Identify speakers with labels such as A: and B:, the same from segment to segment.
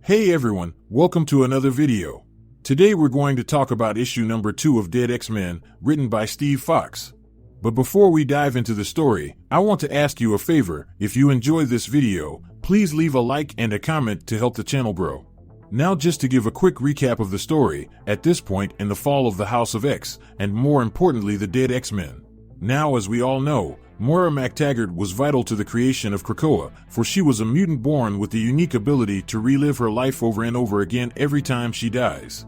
A: Hey everyone, welcome to another video. Today we're going to talk about issue number 2 of Dead X-Men, written by Steve Fox. But before we dive into the story, I want to ask you a favor. If you enjoyed this video, please leave a like and a comment to help the channel grow. Now just to give a quick recap of the story, at this point in the fall of the House of X, and more importantly the Dead X-Men. Now as we all know, Moira MacTaggert was vital to the creation of Krakoa, for she was a mutant born with the unique ability to relive her life over and over again every time she dies.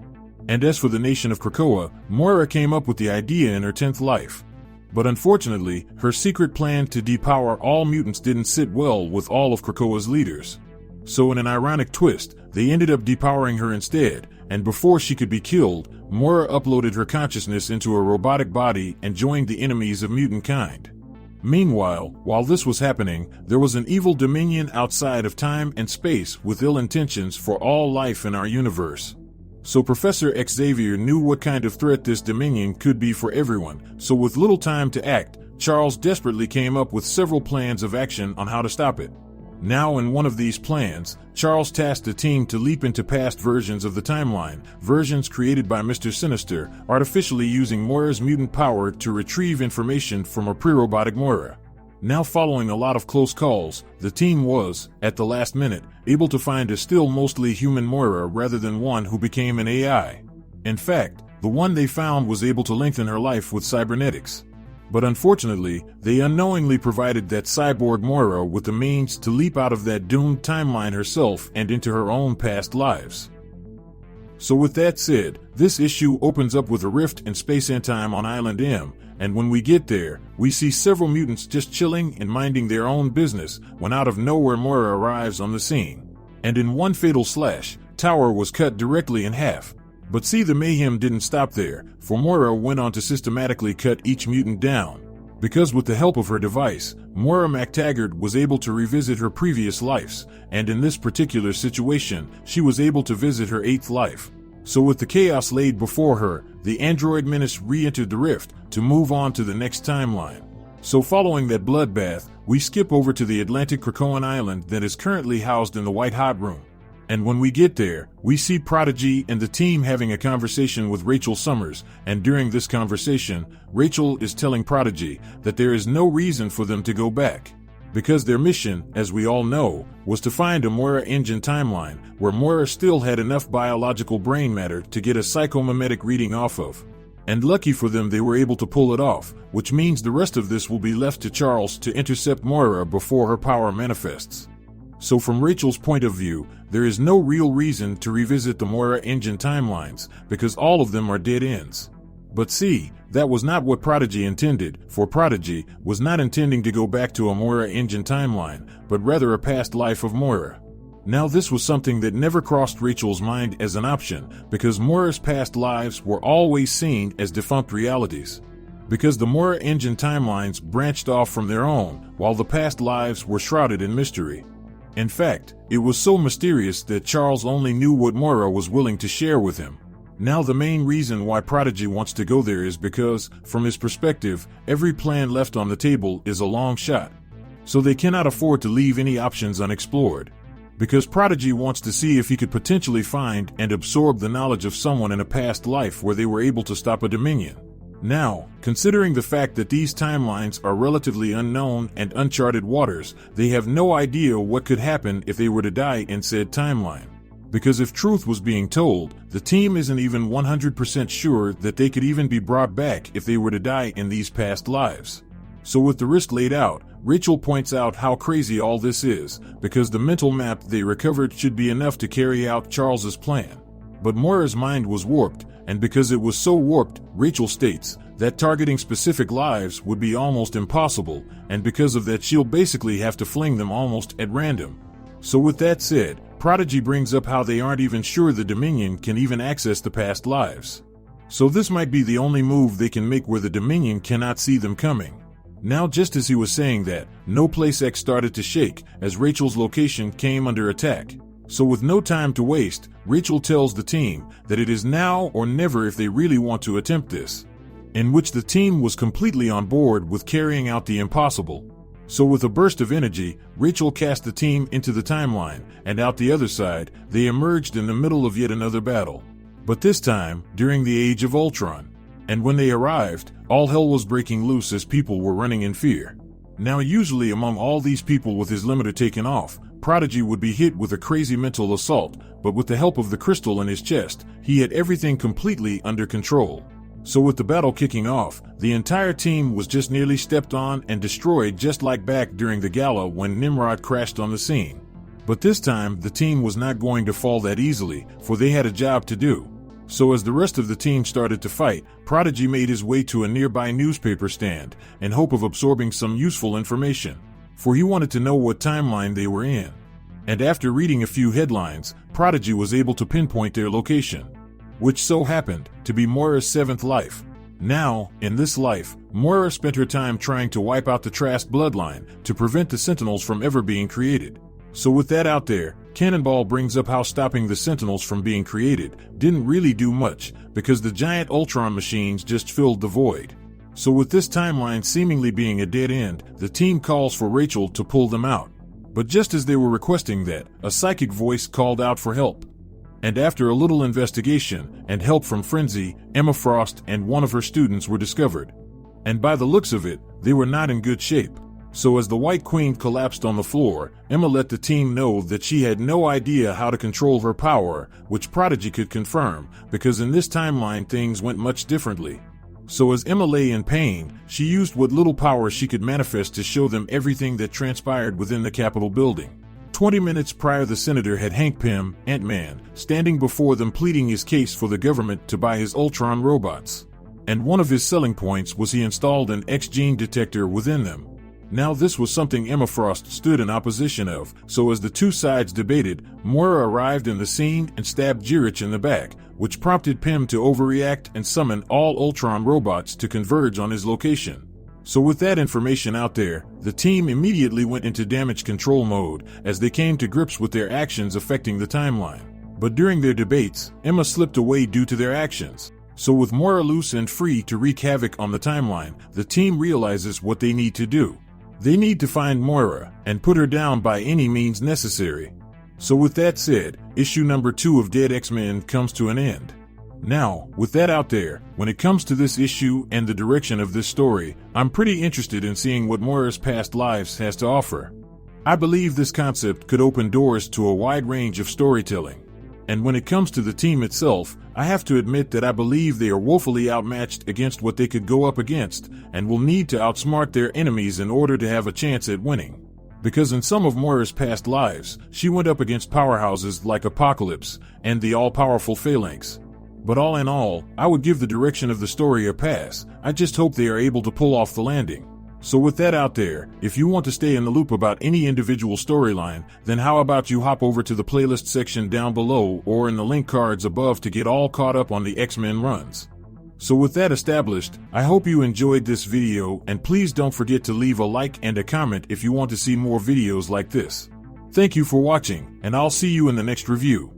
A: And as for the nation of Krakoa, Moira came up with the idea in her 10th life. But unfortunately, her secret plan to depower all mutants didn't sit well with all of Krakoa's leaders. So in an ironic twist, they ended up depowering her instead, and before she could be killed, Moira uploaded her consciousness into a robotic body and joined the enemies of mutant kind. Meanwhile, while this was happening, there was an evil dominion outside of time and space with ill intentions for all life in our universe. So Professor Xavier knew what kind of threat this dominion could be for everyone, so with little time to act, Charles desperately came up with several plans of action on how to stop it. Now in one of these plans, Charles tasked the team to leap into past versions of the timeline, versions created by Mr. Sinister, artificially using Moira's mutant power to retrieve information from a pre-robotic Moira. Now following a lot of close calls, the team was, at the last minute, able to find a still mostly human Moira rather than one who became an AI. In fact, the one they found was able to lengthen her life with cybernetics. But unfortunately, they unknowingly provided that cyborg Moira with the means to leap out of that doomed timeline herself and into her own past lives. So with that said, this issue opens up with a rift in space and time on Island M, and when we get there, we see several mutants just chilling and minding their own business when out of nowhere Moira arrives on the scene. And in one fatal slash, Tower was cut directly in half. But see, the mayhem didn't stop there, for Moira went on to systematically cut each mutant down. Because with the help of her device, Moira MacTaggert was able to revisit her previous lives, and in this particular situation, she was able to visit her 8th life. So with the chaos laid before her, the android menace re-entered the rift to move on to the next timeline. So following that bloodbath, we skip over to the Atlantic Krakoan island that is currently housed in the White Hot Room. And when we get there, we see Prodigy and the team having a conversation with Rachel Summers, and during this conversation, Rachel is telling Prodigy that there is no reason for them to go back. Because their mission, as we all know, was to find a Moira engine timeline where Moira still had enough biological brain matter to get a psychomimetic reading off of. And lucky for them they were able to pull it off, which means the rest of this will be left to Charles to intercept Moira before her power manifests. So from Rachel's point of view, there is no real reason to revisit the Moira engine timelines, because all of them are dead ends. But see, that was not what Prodigy intended, for Prodigy was not intending to go back to a Moira engine timeline, but rather a past life of Moira. Now this was something that never crossed Rachel's mind as an option, because Moira's past lives were always seen as defunct realities. Because the Moira engine timelines branched off from their own, while the past lives were shrouded in mystery. In fact, it was so mysterious that Charles only knew what Moira was willing to share with him. Now the main reason why Prodigy wants to go there is because, from his perspective, every plan left on the table is a long shot. So they cannot afford to leave any options unexplored. Because Prodigy wants to see if he could potentially find and absorb the knowledge of someone in a past life where they were able to stop a Dominion. Now, considering the fact that these timelines are relatively unknown and uncharted waters, they have no idea what could happen if they were to die in said timeline. Because if truth was being told, the team isn't even 100% sure that they could even be brought back if they were to die in these past lives. So with the risk laid out, Rachel points out how crazy all this is, because the mental map they recovered should be enough to carry out Charles's plan. But Moira's mind was warped, and because it was so warped, Rachel states that targeting specific lives would be almost impossible, and because of that she'll basically have to fling them almost at random. So with that said, Prodigy brings up how they aren't even sure the Dominion can even access the past lives. So this might be the only move they can make where the Dominion cannot see them coming. Now just as he was saying that, No Place X started to shake as Rachel's location came under attack. So with no time to waste, Rachel tells the team that it is now or never if they really want to attempt this. In which the team was completely on board with carrying out the impossible. So with a burst of energy, Rachel cast the team into the timeline, and out the other side, they emerged in the middle of yet another battle. But this time, during the Age of Ultron. And when they arrived, all hell was breaking loose as people were running in fear. Now usually among all these people with his limiter taken off, Prodigy would be hit with a crazy mental assault, but with the help of the crystal in his chest, he had everything completely under control. So with the battle kicking off, the entire team was just nearly stepped on and destroyed, just like back during the gala when Nimrod crashed on the scene. But this time, the team was not going to fall that easily, for they had a job to do. So as the rest of the team started to fight, Prodigy made his way to a nearby newspaper stand, in hope of absorbing some useful information, for he wanted to know what timeline they were in. And after reading a few headlines, Prodigy was able to pinpoint their location, which so happened to be Moira's 7th life. Now, in this life, Moira spent her time trying to wipe out the Trask bloodline to prevent the Sentinels from ever being created. So with that out there, Cannonball brings up how stopping the Sentinels from being created didn't really do much, because the giant Ultron machines just filled the void. So with this timeline seemingly being a dead end, the team calls for Rachel to pull them out. But just as they were requesting that, a psychic voice called out for help. And after a little investigation and help from Frenzy, Emma Frost and one of her students were discovered. And by the looks of it, they were not in good shape. So as the White Queen collapsed on the floor, Emma let the team know that she had no idea how to control her power, which Prodigy could confirm, because in this timeline things went much differently. So as Emma lay in pain, she used what little power she could manifest to show them everything that transpired within the Capitol building. 20 minutes prior, the Senator had Hank Pym, Ant-Man, standing before them pleading his case for the government to buy his Ultron robots. And one of his selling points was he installed an X-gene detector within them. Now this was something Emma Frost stood in opposition of, so as the two sides debated, Moira arrived in the scene and stabbed Jirich in the back, which prompted Pym to overreact and summon all Ultron robots to converge on his location. So with that information out there, the team immediately went into damage control mode as they came to grips with their actions affecting the timeline. But during their debates, Emma slipped away due to their actions. So with Moira loose and free to wreak havoc on the timeline, the team realizes what they need to do. They need to find Moira and put her down by any means necessary. So with that said, issue number 2 of Dead X-Men comes to an end. Now, with that out there, when it comes to this issue and the direction of this story, I'm pretty interested in seeing what Moira's past lives has to offer. I believe this concept could open doors to a wide range of storytelling. And when it comes to the team itself, I have to admit that I believe they are woefully outmatched against what they could go up against, and will need to outsmart their enemies in order to have a chance at winning. Because in some of Moira's past lives, she went up against powerhouses like Apocalypse and the all-powerful Phalanx. But all in all, I would give the direction of the story a pass. I just hope they are able to pull off the landing. So with that out there, if you want to stay in the loop about any individual storyline, then how about you hop over to the playlist section down below or in the link cards above to get all caught up on the X-Men runs. So with that established, I hope you enjoyed this video, and please don't forget to leave a like and a comment if you want to see more videos like this. Thank you for watching, and I'll see you in the next review.